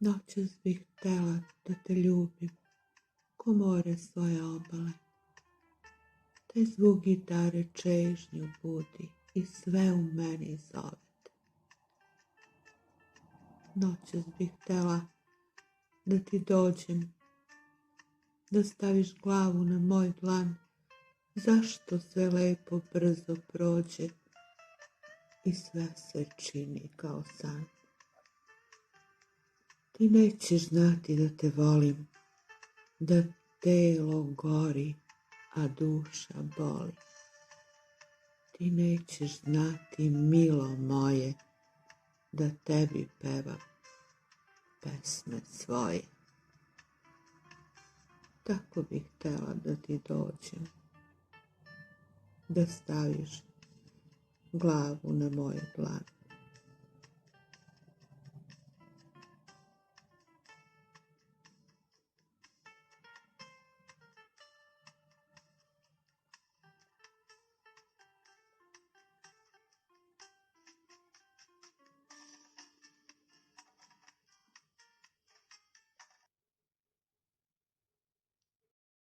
Noćas bih htela da te ljubim, ko more svoje obale. Taj zvuk gitare čežnju budi i sve u meni zovete. Noćas bih htela da ti dođem, da staviš glavu na moj dlan, zašto sve lepo brzo prođe i sve se čini kao san. Ti nećeš znati da te volim, da telo gori, a duša boli. Ti nećeš znati, milo moje, da tebi pevam pesme svoje. Tako bih htela da ti dođem, da staviš glavu na moj dlan.